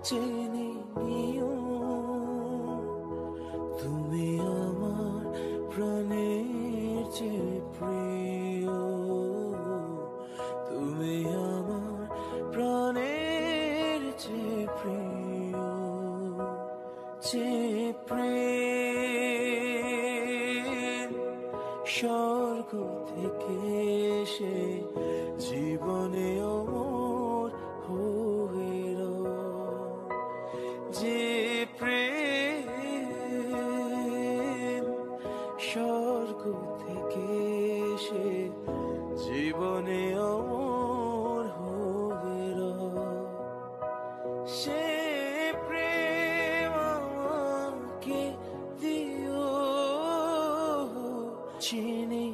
জেনে নিও তুমি আমার প্রাণের চেয়ে প্রিয়, তুমি আমার প্রাণের চেয়ে প্রিয়, যে প্রেম স্বর্গ থেকে এসে জীবনে অমর হয়ে রয়, যে প্রেম স্বর্গ থেকে এসে জীবনে অমর হয়ে রয়, সে প্রেম আমাকে দিও, চিনি